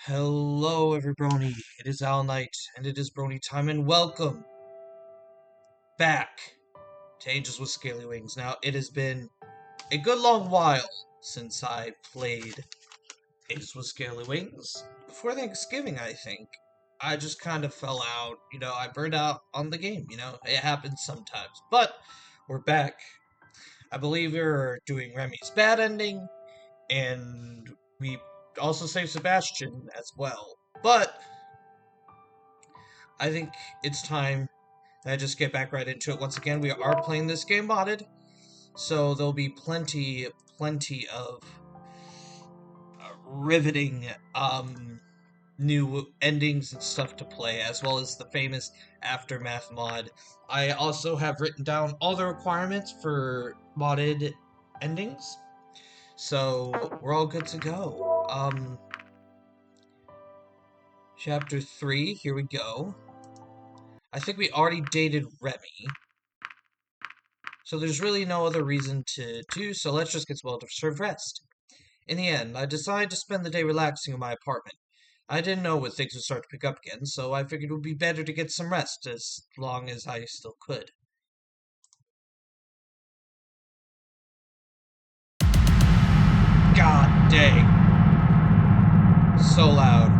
Hello, everybody. It is Al Knight, and it is Brony time, and welcome back to Angels with Scaly Wings. Now, it has been a good long while since I played Angels with Scaly Wings. Before Thanksgiving, I think. I just kind of fell out. I burned out on the game. It happens sometimes. But we're back. I believe we're doing Remy's bad ending, and we also saved Sebastian as well. But I think it's time that I just get back right into it. Once again, we are playing this game modded, so there'll be plenty of riveting new endings and stuff to play, as well as the famous Aftermath mod. I also have written down all the requirements for modded endings, so we're all good to go. Chapter 3, here we go. I think we already dated Remy, so there's really no other reason to do, so let's just get well-deserved rest. In the end, I decided to spend the day relaxing in my apartment. I didn't know when things would start to pick up again, so I figured it would be better to get some rest as long as I still could. God dang. So loud.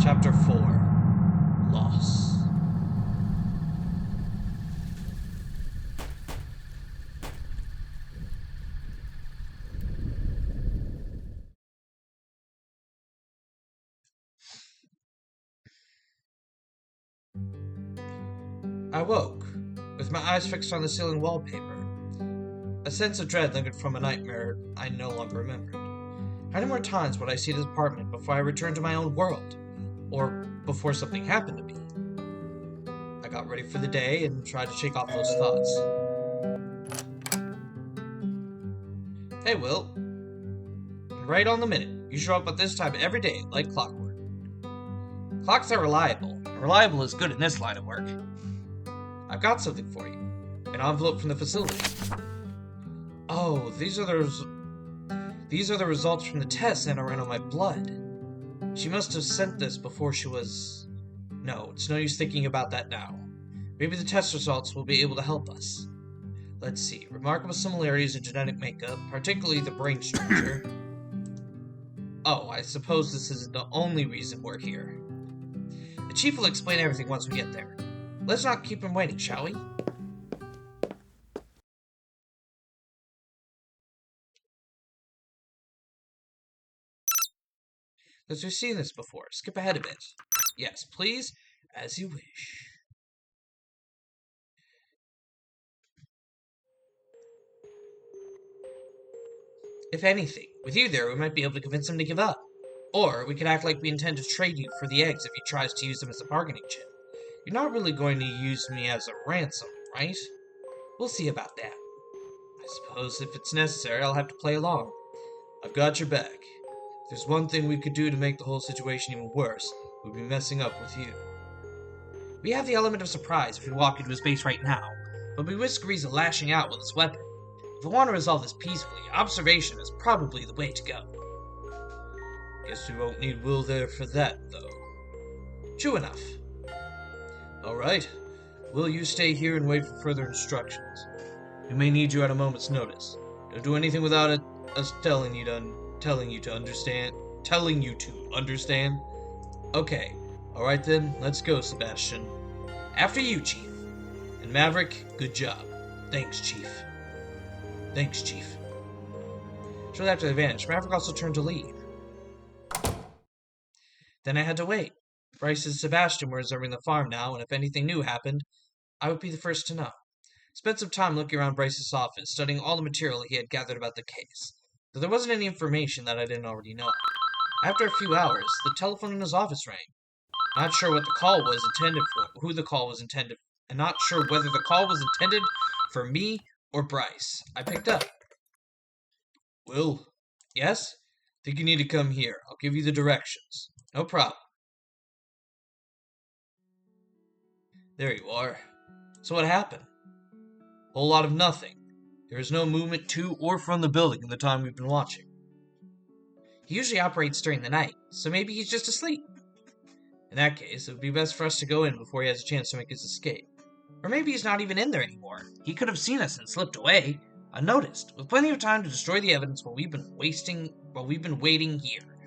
Chapter 4. Loss. I woke, with my eyes fixed on the ceiling wallpaper. A sense of dread lingered from a nightmare I no longer remembered. How many more times would I see this apartment before I returned to my own world? Or before something happened to me? I got ready for the day and tried to shake off those thoughts. Hey, Will. Right on the minute. You show up at this time every day, like clockwork. Clocks are reliable, and reliable is good in this line of work. I've got something for you. An envelope from the facility. Oh, these are the results from the tests Anna ran on my blood. She must have sent this before she was... No, it's no use thinking about that now. Maybe the test results will be able to help us. Let's see. Remarkable similarities in genetic makeup, particularly the brain structure. Oh, I suppose this isn't the only reason we're here. The chief will explain everything once we get there. Let's not keep him waiting, shall we? As we've seen this before, skip ahead a bit. Yes, please, as you wish. If anything, with you there, we might be able to convince him to give up. Or we could act like we intend to trade you for the eggs if he tries to use them as a bargaining chip. You're not really going to use me as a ransom, right? We'll see about that. I suppose if it's necessary, I'll have to play along. I've got your back. If there's one thing we could do to make the whole situation even worse, we'd be messing up with you. We have the element of surprise if we walk into his base right now, but we risk Riza lashing out with his weapon. If we want to resolve this peacefully, observation is probably the way to go. Guess we won't need Will there for that, though. True enough. Alright. Will, you stay here and wait for further instructions. We may need you at a moment's notice. Don't do anything without us telling you to understand. Okay. Alright then, let's go, Sebastian. After you, Chief. And Maverick, good job. Thanks, Chief. Shortly after they vanished, Maverick also turned to leave. Then I had to wait. Bryce and Sebastian were observing the farm now, and if anything new happened, I would be the first to know. Spent some time looking around Bryce's office, studying all the material he had gathered about the case, though there wasn't any information that I didn't already know. After a few hours, the telephone in his office rang. Not sure what the call was intended for, who the call was intended, and not sure whether the call was intended for me or Bryce. I picked up. Will? Yes? Think you need to come here. I'll give you the directions. No problem. There you are. So what happened? Whole lot of nothing. There is no movement to or from the building in the time we've been watching. He usually operates during the night, so maybe he's just asleep. In that case, it would be best for us to go in before he has a chance to make his escape. Or maybe he's not even in there anymore. He could have seen us and slipped away, unnoticed, with plenty of time to destroy the evidence while we've been waiting here.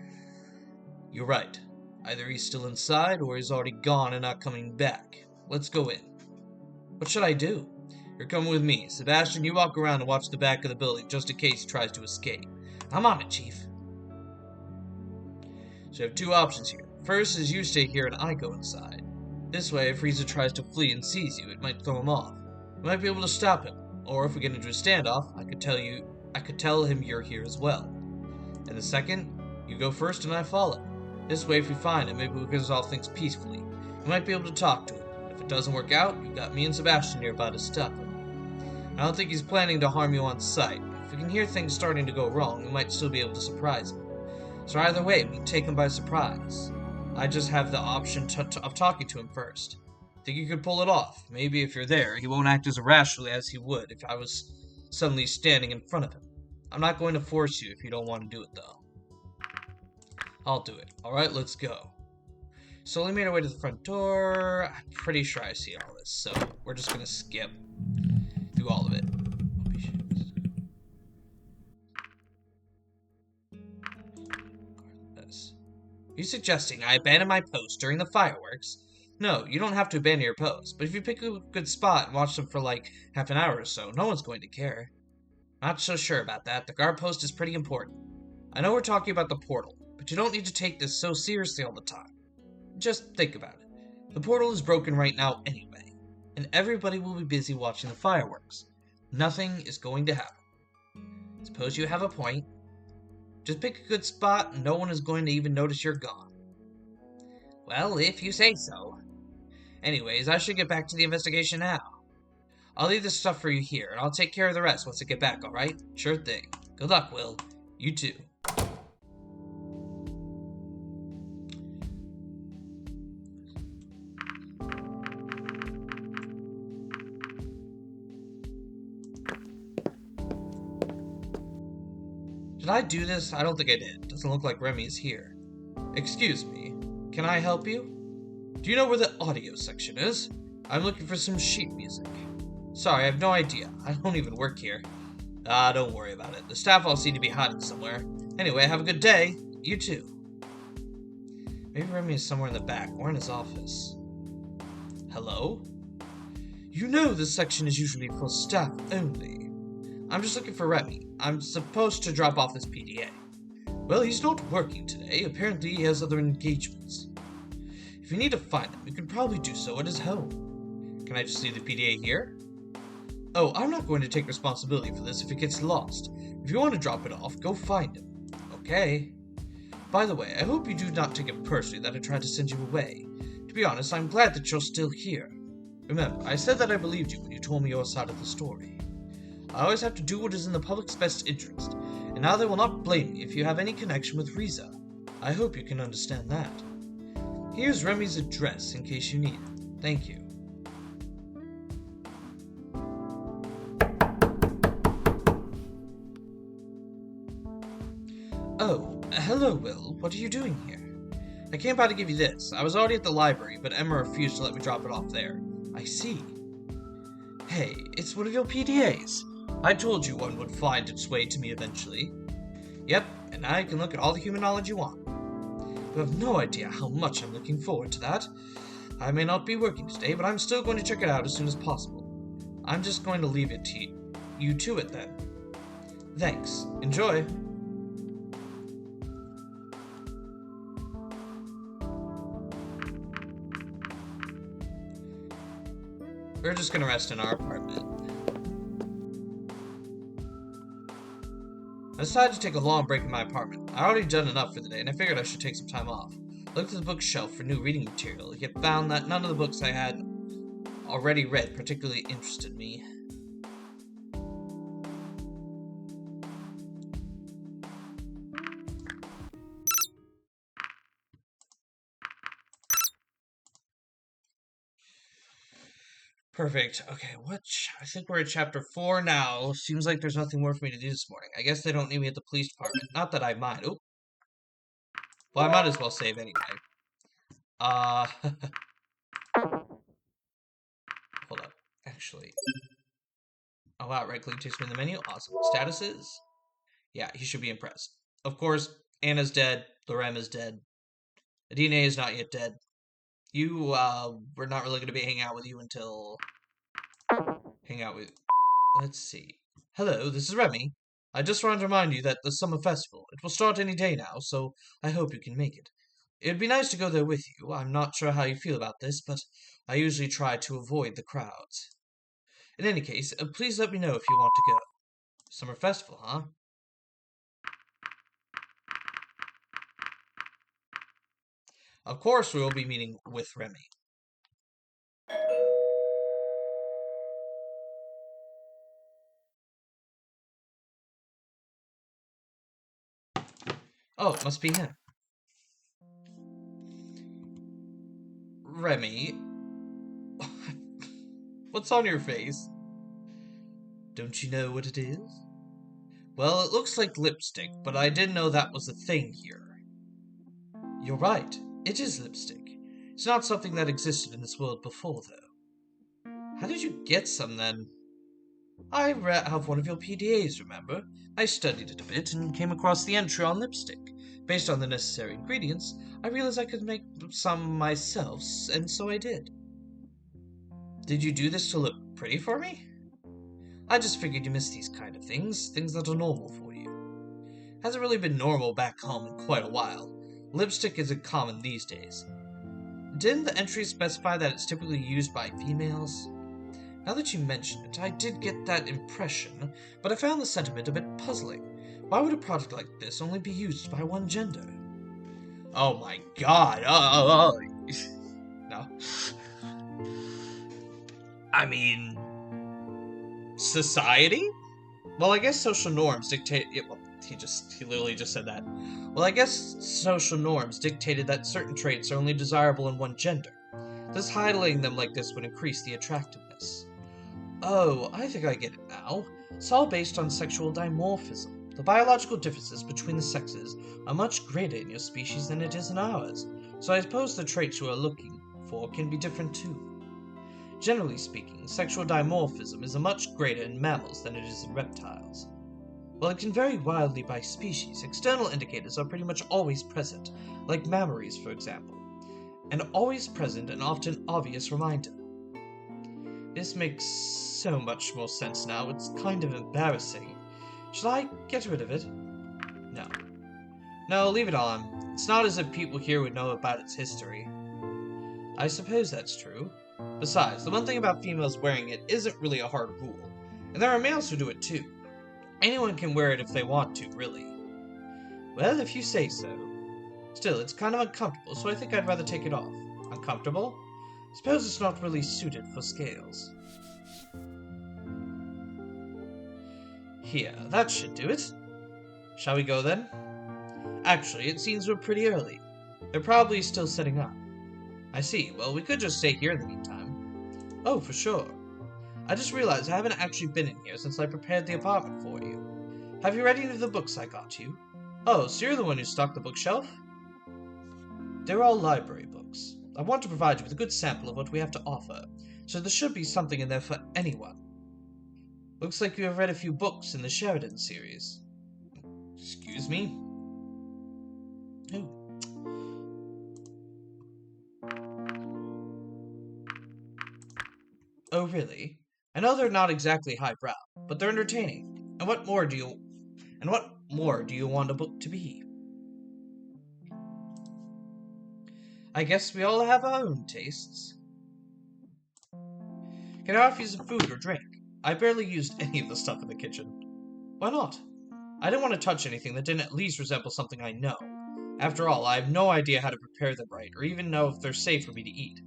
You're right. Either he's still inside, or he's already gone and not coming back. Let's go in. What should I do? You're coming with me. Sebastian, you walk around and watch the back of the building just in case he tries to escape. I'm on it, Chief. So you have two options here. First is you stay here and I go inside. This way, if Frieza tries to flee and sees you, it might throw him off. We might be able to stop him. Or if we get into a standoff, I could tell him you're here as well. And the second, you go first and I follow. This way, if we find him, maybe we can resolve things peacefully. We might be able to talk to him. If it doesn't work out, you've got me and Sebastian nearby to stop him. I don't think he's planning to harm you on sight. If we can hear things starting to go wrong, we might still be able to surprise him. So either way, we can take him by surprise. I just have the option of talking to him first. Think you could pull it off. Maybe if you're there, he won't act as irrationally as he would if I was suddenly standing in front of him. I'm not going to force you if you don't want to do it, though. I'll do it. Alright, let's go. Slowly made our way to the front door. I'm pretty sure I see all this, so we're just going to skip through all of it. Are you suggesting I abandon my post during the fireworks? No, you don't have to abandon your post, but if you pick a good spot and watch them for like half an hour or so, no one's going to care. Not so sure about that. The guard post is pretty important. I know we're talking about the portal, but you don't need to take this so seriously all the time. Just think about it. The portal is broken right now anyway, and everybody will be busy watching the fireworks. Nothing is going to happen. Suppose you have a point. Just pick a good spot and no one is going to even notice you're gone. Well, if you say so. Anyways, I should get back to the investigation now. I'll leave this stuff for you here, and I'll take care of the rest once I get back, alright? Sure thing. Good luck, Will. You too. Did I do this? I don't think I did. Doesn't look like Remy is here. Excuse me. Can I help you? Do you know where the audio section is? I'm looking for some sheet music. Sorry, I have no idea. I don't even work here. Don't worry about it. The staff all seem to be hiding somewhere. Anyway, have a good day. You too. Maybe Remy is somewhere in the back or in his office. Hello? You know this section is usually for staff only. I'm just looking for Remy. I'm supposed to drop off his PDA. Well, he's not working today. Apparently he has other engagements. If you need to find him, you can probably do so at his home. Can I just leave the PDA here? Oh, I'm not going to take responsibility for this if it gets lost. If you want to drop it off, go find him. Okay. By the way, I hope you do not take it personally that I tried to send you away. To be honest, I'm glad that you're still here. Remember, I said that I believed you when you told me your side of the story. I always have to do what is in the public's best interest, and now they will not blame me if you have any connection with Riza. I hope you can understand that. Here's Remy's address in case you need it. Thank you. Oh, hello, Will. What are you doing here? I came by to give you this. I was already at the library, but Emma refused to let me drop it off there. I see. Hey, it's one of your PDAs. I told you one would find its way to me eventually. Yep, and now you can look at all the human knowledge you want. You have no idea how much I'm looking forward to that. I may not be working today, but I'm still going to check it out as soon as possible. I'm just going to leave it to you to it then. Thanks. Enjoy. We're just gonna rest in our apartment. I decided to take a long break in my apartment. I'd already done enough for the day, and I figured I should take some time off. Looked at the bookshelf for new reading material, yet found that none of the books I had already read particularly interested me. Perfect. Okay, I think we're at chapter 4 now. Seems like there's nothing more for me to do this morning. I guess they don't need me at the police department. Not that I mind. Oh, Well, I might as well save anyway. Hold up. Actually. Oh wow, right-click takes me in the menu. Awesome. Statuses? Yeah, he should be impressed. Of course, Anna's dead. Lorem is dead. Adina is not yet dead. We're not really going to be hanging out with you until... Hang out with... Let's see. Hello, this is Remy. I just wanted to remind you that the summer festival, it will start any day now, so I hope you can make it. It'd be nice to go there with you. I'm not sure how you feel about this, but I usually try to avoid the crowds. In any case, please let me know if you want to go. Summer festival, huh? Of course we will be meeting with Remy. Oh, it must be him. Remy, what's on your face? Don't you know what it is? Well, it looks like lipstick, but I didn't know that was a thing here. You're right. It is lipstick. It's not something that existed in this world before, though. How did you get some, then? I have one of your PDAs, remember? I studied it a bit and came across the entry on lipstick. Based on the necessary ingredients, I realized I could make some myself, and so I did. Did you do this to look pretty for me? I just figured you miss these kind of things that are normal for you. Hasn't really been normal back home in quite a while. Lipstick isn't common these days. Didn't the entry specify that it's typically used by females? Now that you mention it, I did get that impression, but I found the sentiment a bit puzzling. Why would a product like this only be used by one gender? Oh my god, No. I mean... Society? Well, I guess social norms dictate... Yeah, well, he literally just said that. Well, I guess social norms dictated that certain traits are only desirable in one gender. Thus, highlighting them like this would increase the attractiveness. Oh, I think I get it now. It's all based on sexual dimorphism. The biological differences between the sexes are much greater in your species than it is in ours, so I suppose the traits you are looking for can be different too. Generally speaking, sexual dimorphism is much greater in mammals than it is in reptiles. While it can vary wildly by species, external indicators are pretty much always present, like mammaries, for example, an always present and often obvious reminder. This makes so much more sense now, it's kind of embarrassing. Should I get rid of it? No. No, leave it on. It's not as if people here would know about its history. I suppose that's true. Besides, the one thing about females wearing it isn't really a hard rule, and there are males who do it too. Anyone can wear it if they want to, really. Well, if you say so. Still, it's kind of uncomfortable, so I think I'd rather take it off. Uncomfortable? Suppose it's not really suited for scales. Here, that should do it. Shall we go then? Actually, it seems we're pretty early. They're probably still setting up. I see. Well, we could just stay here in the meantime. Oh, for sure. I just realized I haven't actually been in here since I prepared the apartment for you. Have you read any of the books I got you? Oh, so you're the one who stocked the bookshelf? They're all library books. I want to provide you with a good sample of what we have to offer, so there should be something in there for anyone. Looks like you have read a few books in the Sheridan series. Excuse me? Oh. Oh, really? I know they're not exactly highbrow, but they're entertaining. And what more do you want a book to be? I guess we all have our own tastes. Can I offer you some food or drink? I barely used any of the stuff in the kitchen. Why not? I didn't want to touch anything that didn't at least resemble something I know. After all, I have no idea how to prepare them right, or even know if they're safe for me to eat.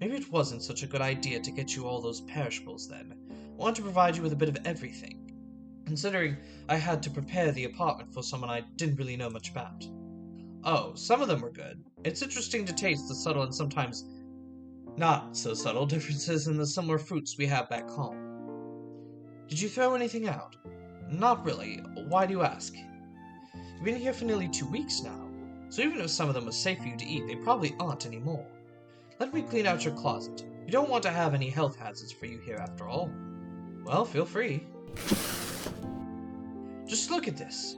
Maybe it wasn't such a good idea to get you all those perishables then. I want to provide you with a bit of everything, considering I had to prepare the apartment for someone I didn't really know much about. Oh, some of them were good. It's interesting to taste the subtle and sometimes not so subtle differences in the similar fruits we have back home. Did you throw anything out? Not really. Why do you ask? You've been here for nearly 2 weeks now. So even if some of them were safe for you to eat, they probably aren't anymore. Let me clean out your closet. You don't want to have any health hazards for you here after all. Well, feel free. Just look at this.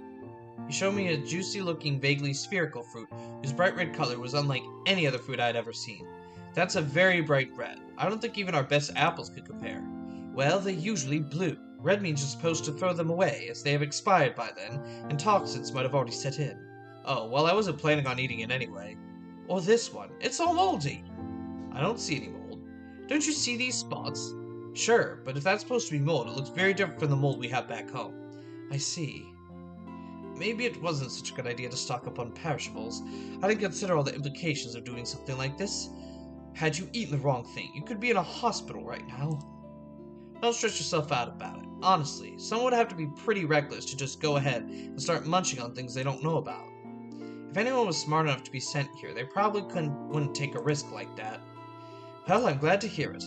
He showed me a juicy-looking, vaguely spherical fruit whose bright red color was unlike any other fruit I had ever seen. That's a very bright red. I don't think even our best apples could compare. Well, they're usually blue. Red means you're supposed to throw them away, as they have expired by then, and toxins might have already set in. Oh, well, I wasn't planning on eating it anyway. Or this one. It's all moldy. I don't see any mold. Don't you see these spots? Sure, but if that's supposed to be mold, it looks very different from the mold we have back home. I see. Maybe it wasn't such a good idea to stock up on perishables. I didn't consider all the implications of doing something like this. Had you eaten the wrong thing, you could be in a hospital right now. Don't stress yourself out about it. Honestly, someone would have to be pretty reckless to just go ahead and start munching on things they don't know about. If anyone was smart enough to be sent here, they probably wouldn't take a risk like that. Well, I'm glad to hear it.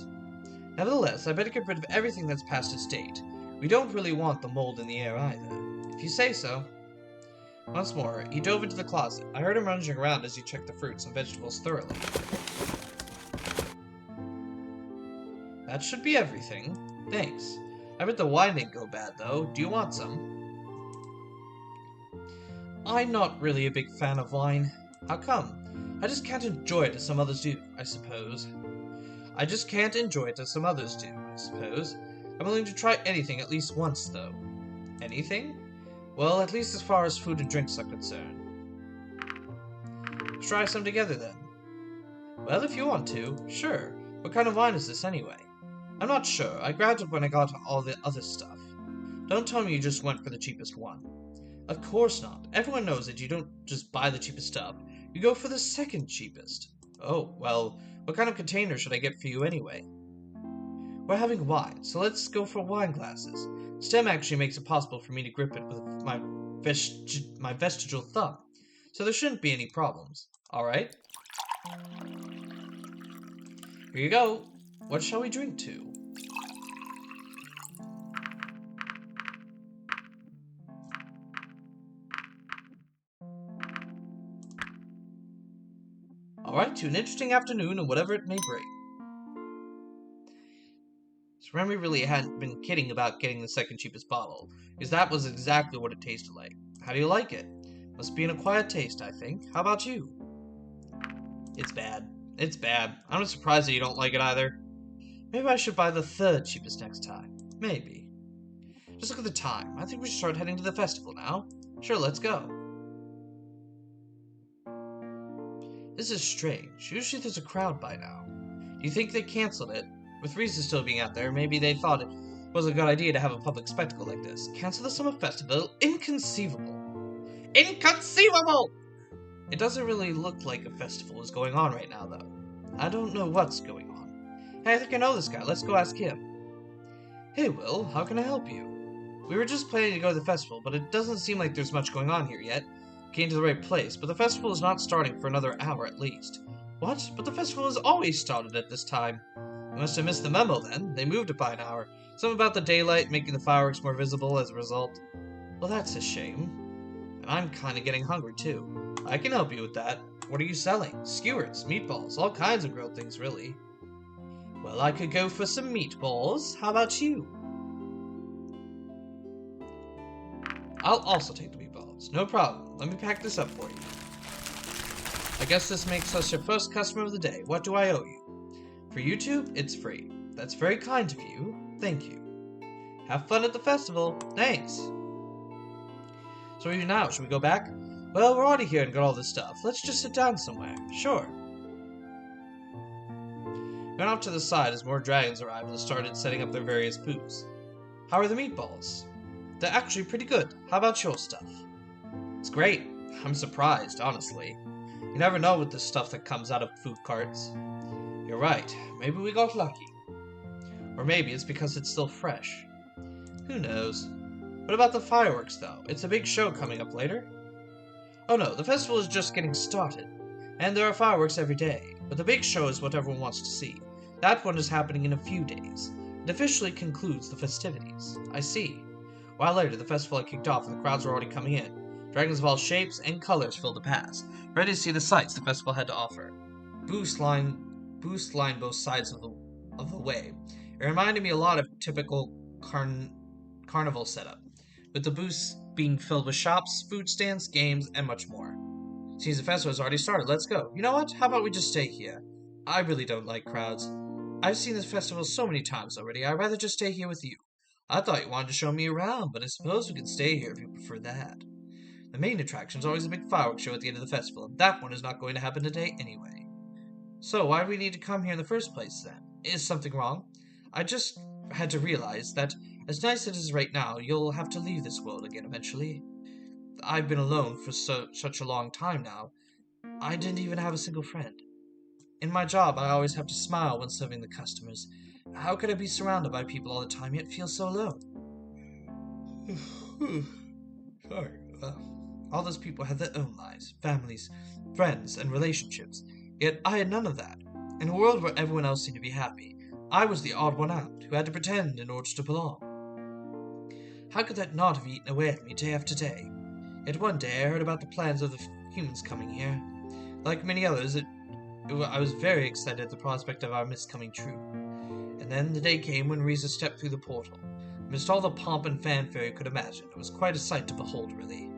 Nevertheless, I better get rid of everything that's past its date. We don't really want the mold in the air either. If you say so. Once more, he dove into the closet. I heard him rummaging around as he checked the fruits and vegetables thoroughly. That should be everything. Thanks. I bet the wine didn't go bad, though. Do you want some? I'm not really a big fan of wine. How come? I just can't enjoy it as some others do, I suppose. I'm willing to try anything at least once, though. Anything? Well, at least as far as food and drinks are concerned. Let's try some together, then. Well, if you want to, sure. What kind of wine is this, anyway? I'm not sure. I grabbed it when I got all the other stuff. Don't tell me you just went for the cheapest one. Of course not. Everyone knows that you don't just buy the cheapest stuff. You go for the second cheapest. Oh, well, what kind of container should I get for you anyway? We're having wine, so let's go for wine glasses. Stem actually makes it possible for me to grip it with my vestigial thumb, so there shouldn't be any problems. Alright? Here you go. What shall we drink to? Alright, to an interesting afternoon and whatever it may bring. So Remy really hadn't been kidding about getting the second cheapest bottle, because that was exactly what it tasted like. How do you like it? Must be an acquired taste, I think. How about you? It's bad. It's bad. I'm not surprised that you don't like it either. Maybe I should buy the third cheapest next time. Maybe. Just look at the time. I think we should start heading to the festival now. Sure, let's go. This is strange. Usually there's a crowd by now. Do you think they canceled it? With Reese still being out there, maybe they thought it was a good idea to have a public spectacle like this. Cancel the summer festival? Inconceivable. Inconceivable! It doesn't really look like a festival is going on right now, though. I don't know what's going on. Hey, I think I know this guy. Let's go ask him. Hey, Will. How can I help you? We were just planning to go to the festival, but it doesn't seem like there's much going on here yet. Came to the right place, but the festival is not starting for another hour at least. What? But the festival has always started at this time. You must have missed the memo then. They moved it by an hour. Something about the daylight making the fireworks more visible as a result. Well, that's a shame. And I'm kinda getting hungry too. I can help you with that. What are you selling? Skewers, meatballs, all kinds of grilled things, really. Well, I could go for some meatballs. How about you? I'll also take the meatballs. No problem. Let me pack this up for you. I guess this makes us your first customer of the day. What do I owe you? For YouTube, it's free. That's very kind of you. Thank you. Have fun at the festival. Thanks. So what do we do now? Should we go back? Well, we're already here and got all this stuff. Let's just sit down somewhere. Sure. Went off to the side as more dragons arrived and started setting up their various booths. How are the meatballs? They're actually pretty good. How about your stuff? It's great. I'm surprised, honestly. You never know with the stuff that comes out of food carts. You're right. Maybe we got lucky. Or maybe it's because it's still fresh. Who knows? What about the fireworks, though? It's a big show coming up later. Oh no, the festival is just getting started. And there are fireworks every day. But the big show is what everyone wants to see. That one is happening in a few days. It officially concludes the festivities. I see. A while later, the festival had kicked off and the crowds were already coming in. Dragons of all shapes and colors filled the pass, ready to see the sights the festival had to offer. Booths lined both sides of the way. It reminded me a lot of typical carnival setup, with the booths being filled with shops, food stands, games, and much more. Seems the festival has already started. Let's go. You know what? How about we just stay here? I really don't like crowds. I've seen this festival so many times already. I'd rather just stay here with you. I thought you wanted to show me around, but I suppose we can stay here if you prefer that. The main attraction is always a big fireworks show at the end of the festival, and that one is not going to happen today anyway. So why do we need to come here in the first place, then? Is something wrong? I just had to realize that, as nice as it is right now, you'll have to leave this world again eventually. I've been alone for such a long time now. I didn't even have a single friend. In my job, I always have to smile when serving the customers. How could I be surrounded by people all the time yet feel so alone? Sorry. All those people have their own lives, families, friends, and relationships. Yet I had none of that. In a world where everyone else seemed to be happy, I was the odd one out, who had to pretend in order to belong. How could that not have eaten away at me day after day? Yet one day I heard about the plans of the humans coming here. Like many others, I was very excited at the prospect of our myths coming true. And then the day came when Riza stepped through the portal. Amidst all the pomp and fanfare you could imagine, it was quite a sight to behold, really.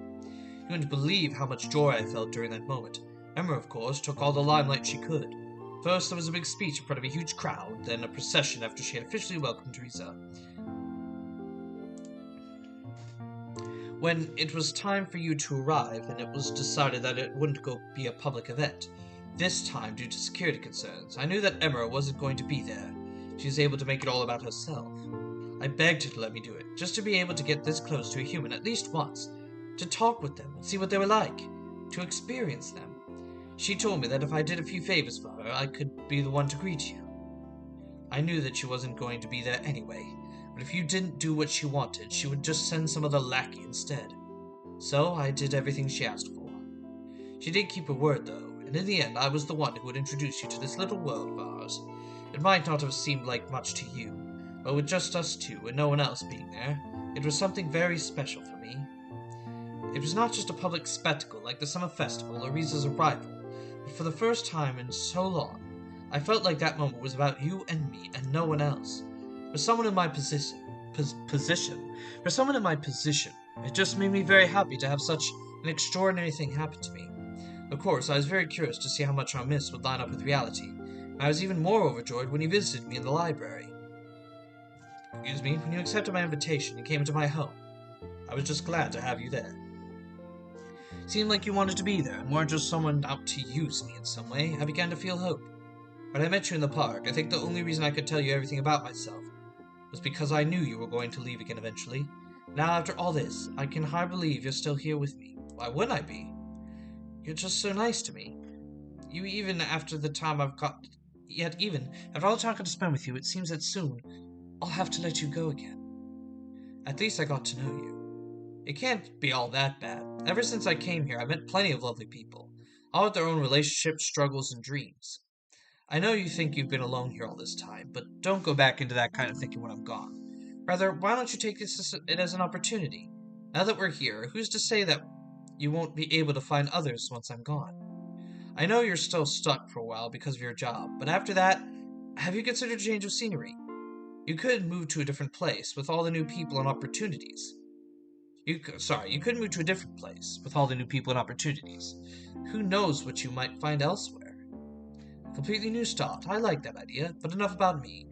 You wouldn't believe how much joy I felt during that moment. Emma, of course, took all the limelight she could. First, there was a big speech in front of a huge crowd, then a procession after she had officially welcomed Riza. When it was time for you to arrive, and it was decided that it wouldn't be a public event, this time due to security concerns, I knew that Emma wasn't going to be there. She was able to make it all about herself. I begged her to let me do it, just to be able to get this close to a human at least once, to talk with them and see what they were like, to experience them. She told me that if I did a few favors for her, I could be the one to greet you. I knew that she wasn't going to be there anyway, but if you didn't do what she wanted, she would just send some other lackey instead. So I did everything she asked for. She did keep her word, though, and in the end I was the one who would introduce you to this little world of ours. It might not have seemed like much to you, but with just us two and no one else being there, it was something very special for me. It was not just a public spectacle like the summer festival or Riza's arrival, but for the first time in so long, I felt like that moment was about you and me and no one else. For someone in my position, it just made me very happy to have such an extraordinary thing happen to me. Of course, I was very curious to see how much our myths would line up with reality. I was even more overjoyed when you visited me in the library. When you accepted my invitation and came into my home. I was just glad to have you there. It seemed like you wanted to be there and weren't just someone out to use me in some way. I began to feel hope. When I met you in the park, I think the only reason I could tell you everything about myself was because I knew you were going to leave again eventually. Now, after all this, I can hardly believe you're still here with me. Why wouldn't I be? You're just so nice to me. Even after all the time I've got to spend with you, it seems that soon I'll have to let you go again. At least I got to know you. It can't be all that bad. Ever since I came here, I've met plenty of lovely people, all with their own relationships, struggles, and dreams. I know you think you've been alone here all this time, but don't go back into that kind of thinking when I'm gone. Rather, why don't you take it as an opportunity? Now that we're here, who's to say that you won't be able to find others once I'm gone? I know you're still stuck for a while because of your job, but after that, have you considered a change of scenery? You could move to a different place with all the new people and opportunities. You could move to a different place with all the new people and opportunities. Who knows what you might find elsewhere? A completely new start. I like that idea, but enough about me.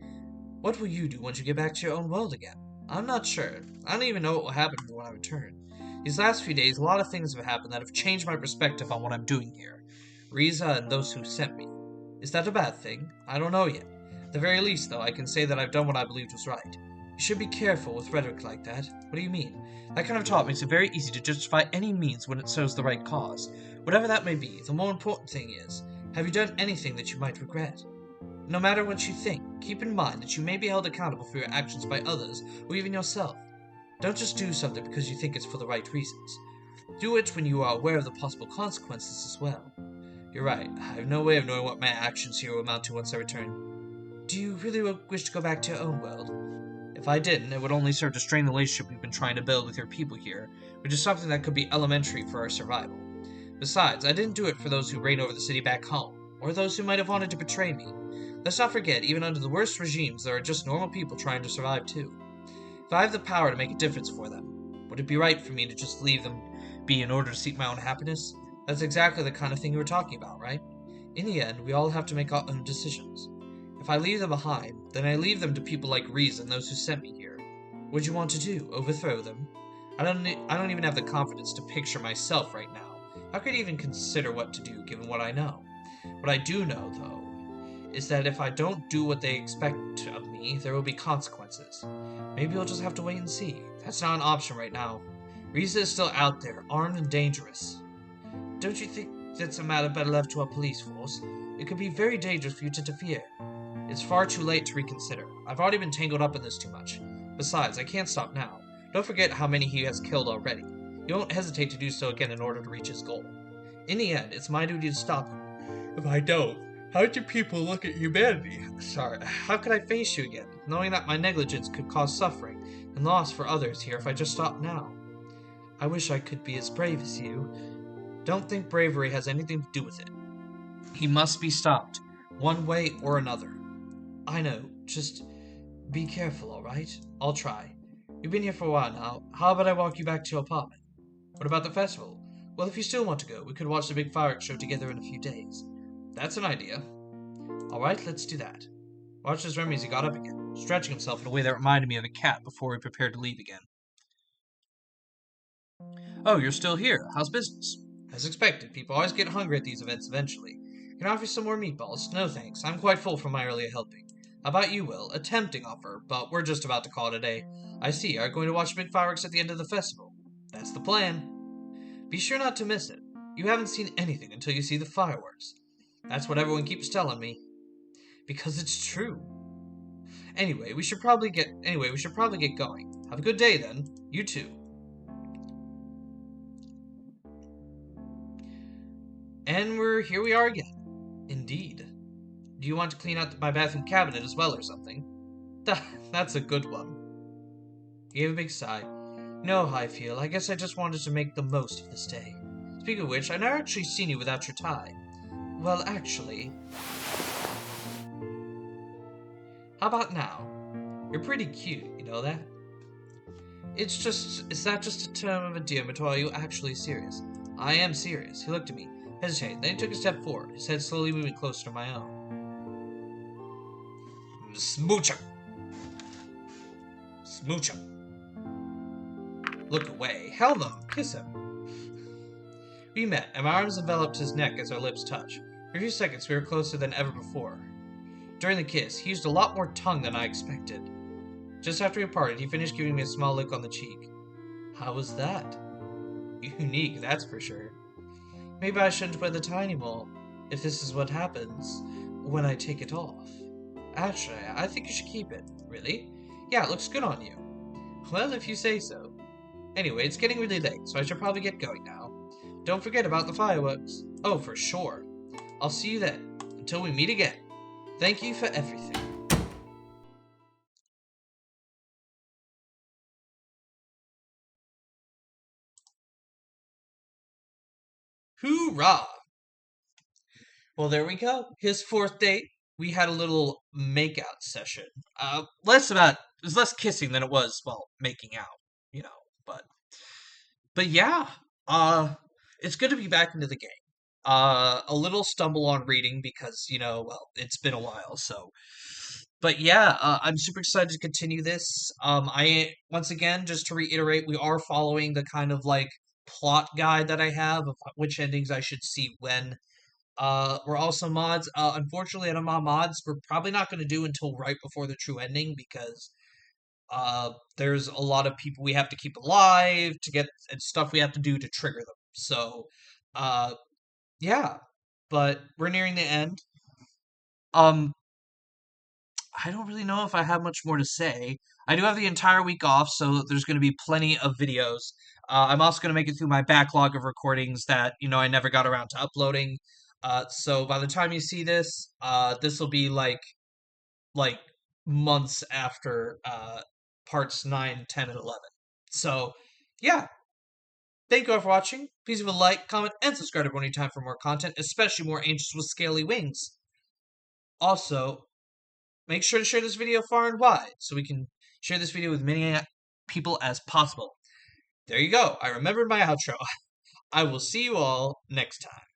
What will you do once you get back to your own world again? I'm not sure. I don't even know what will happen when I return. These last few days, a lot of things have happened that have changed my perspective on what I'm doing here. Riza and those who sent me. Is that a bad thing? I don't know yet. At the very least, though, I can say that I've done what I believed was right. You should be careful with rhetoric like that. What do you mean? That kind of talk makes it very easy to justify any means when it serves the right cause. Whatever that may be, the more important thing is, have you done anything that you might regret? No matter what you think, keep in mind that you may be held accountable for your actions by others, or even yourself. Don't just do something because you think it's for the right reasons. Do it when you are aware of the possible consequences as well. You're right, I have no way of knowing what my actions here will amount to once I return. Do you really wish to go back to your own world? If I didn't, it would only serve to strain the relationship we've been trying to build with your people here, which is something that could be elementary for our survival. Besides, I didn't do it for those who reign over the city back home, or those who might have wanted to betray me. Let's not forget, even under the worst regimes, there are just normal people trying to survive too. If I have the power to make a difference for them, would it be right for me to just leave them be in order to seek my own happiness? That's exactly the kind of thing you were talking about, right? In the end, we all have to make our own decisions. If I leave them behind, then I leave them to people like Reese and those who sent me here. What would you want to do? Overthrow them? I don't even have the confidence to picture myself right now. How could I even consider what to do given what I know? What I do know, though, is that if I don't do what they expect of me, there will be consequences. Maybe I'll just have to wait and see. That's not an option right now. Riza is still out there, armed and dangerous. Don't you think that's a matter better left to our police force? It could be very dangerous for you to interfere. It's far too late to reconsider. I've already been tangled up in this too much. Besides, I can't stop now. Don't forget how many he has killed already. He won't hesitate to do so again in order to reach his goal. In the end, it's my duty to stop him. If I don't, how do people look at humanity? Sorry, how could I face you again, knowing that my negligence could cause suffering and loss for others here if I just stop now? I wish I could be as brave as you. Don't think bravery has anything to do with it. He must be stopped, one way or another. I know, just be careful, alright? I'll try. You've been here for a while now. How about I walk you back to your apartment? What about the festival? Well, if you still want to go, we could watch the big fireworks show together in a few days. That's an idea. Alright, let's do that. Watched as Remy got up again, stretching himself in a way that reminded me of a cat before we prepared to leave again. Oh, you're still here. How's business? As expected, people always get hungry at these events eventually. Can I offer you some more meatballs? No thanks, I'm quite full from my earlier helping. How about you, Will? A tempting offer, but we're just about to call it a day. I see, are you going to watch big fireworks at the end of the festival? That's the plan. Be sure not to miss it. You haven't seen anything until you see the fireworks. That's what everyone keeps telling me. Because it's true. Anyway, we should probably get going. Have a good day then. You too. And here we are again. Indeed. Do you want to clean out my bathroom cabinet as well or something? That's a good one. He gave a big sigh. You know how I feel. I guess I just wanted to make the most of this day. Speaking of which, I've never actually seen you without your tie. Well, actually... How about now? You're pretty cute, you know that? Is that just a term of endearment, or are you actually serious? I am serious. He looked at me, hesitated, then he took a step forward, his head slowly moving closer to my own. Smooch him! Smooch him. Look away. Hell no, kiss him. We met, and my arms enveloped his neck as our lips touched. For a few seconds, we were closer than ever before. During the kiss, he used a lot more tongue than I expected. Just after we parted, he finished giving me a small lick on the cheek. How was that? Unique, that's for sure. Maybe I shouldn't wear the tie anymore, if this is what happens when I take it off. Actually, I think you should keep it. Really? Yeah, it looks good on you. Well, if you say so. Anyway, it's getting really late, so I should probably get going now. Don't forget about the fireworks. Oh, for sure. I'll see you then. Until we meet again. Thank you for everything. Hoorah! Well, there we go. His fourth date. We had a little makeout session. It was less kissing than it was, well, making out, you know. But yeah, it's good to be back into the game. A little stumble on reading because, well, it's been a while, so. But yeah, I'm super excited to continue this. Once again, just to reiterate, we are following the kind of like plot guide that I have of which endings I should see when. We're also mods. Unfortunately, on my mods, we're probably not going to do until right before the true ending because there's a lot of people we have to keep alive to get and stuff we have to do to trigger them. So, uh, yeah, but we're nearing the end. Um, I don't really know if I have much more to say. I do have the entire week off, so there's going to be plenty of videos. I'm also going to make it through my backlog of recordings that, I never got around to uploading. So by the time you see this, this will be like months after parts 9, 10, and 11. So, yeah. Thank you all for watching. Please leave a like, comment, and subscribe to Time for more content, especially more angels with scaly wings. Also, make sure to share this video far and wide so we can share this video with many people as possible. There you go. I remembered my outro. I will see you all next time.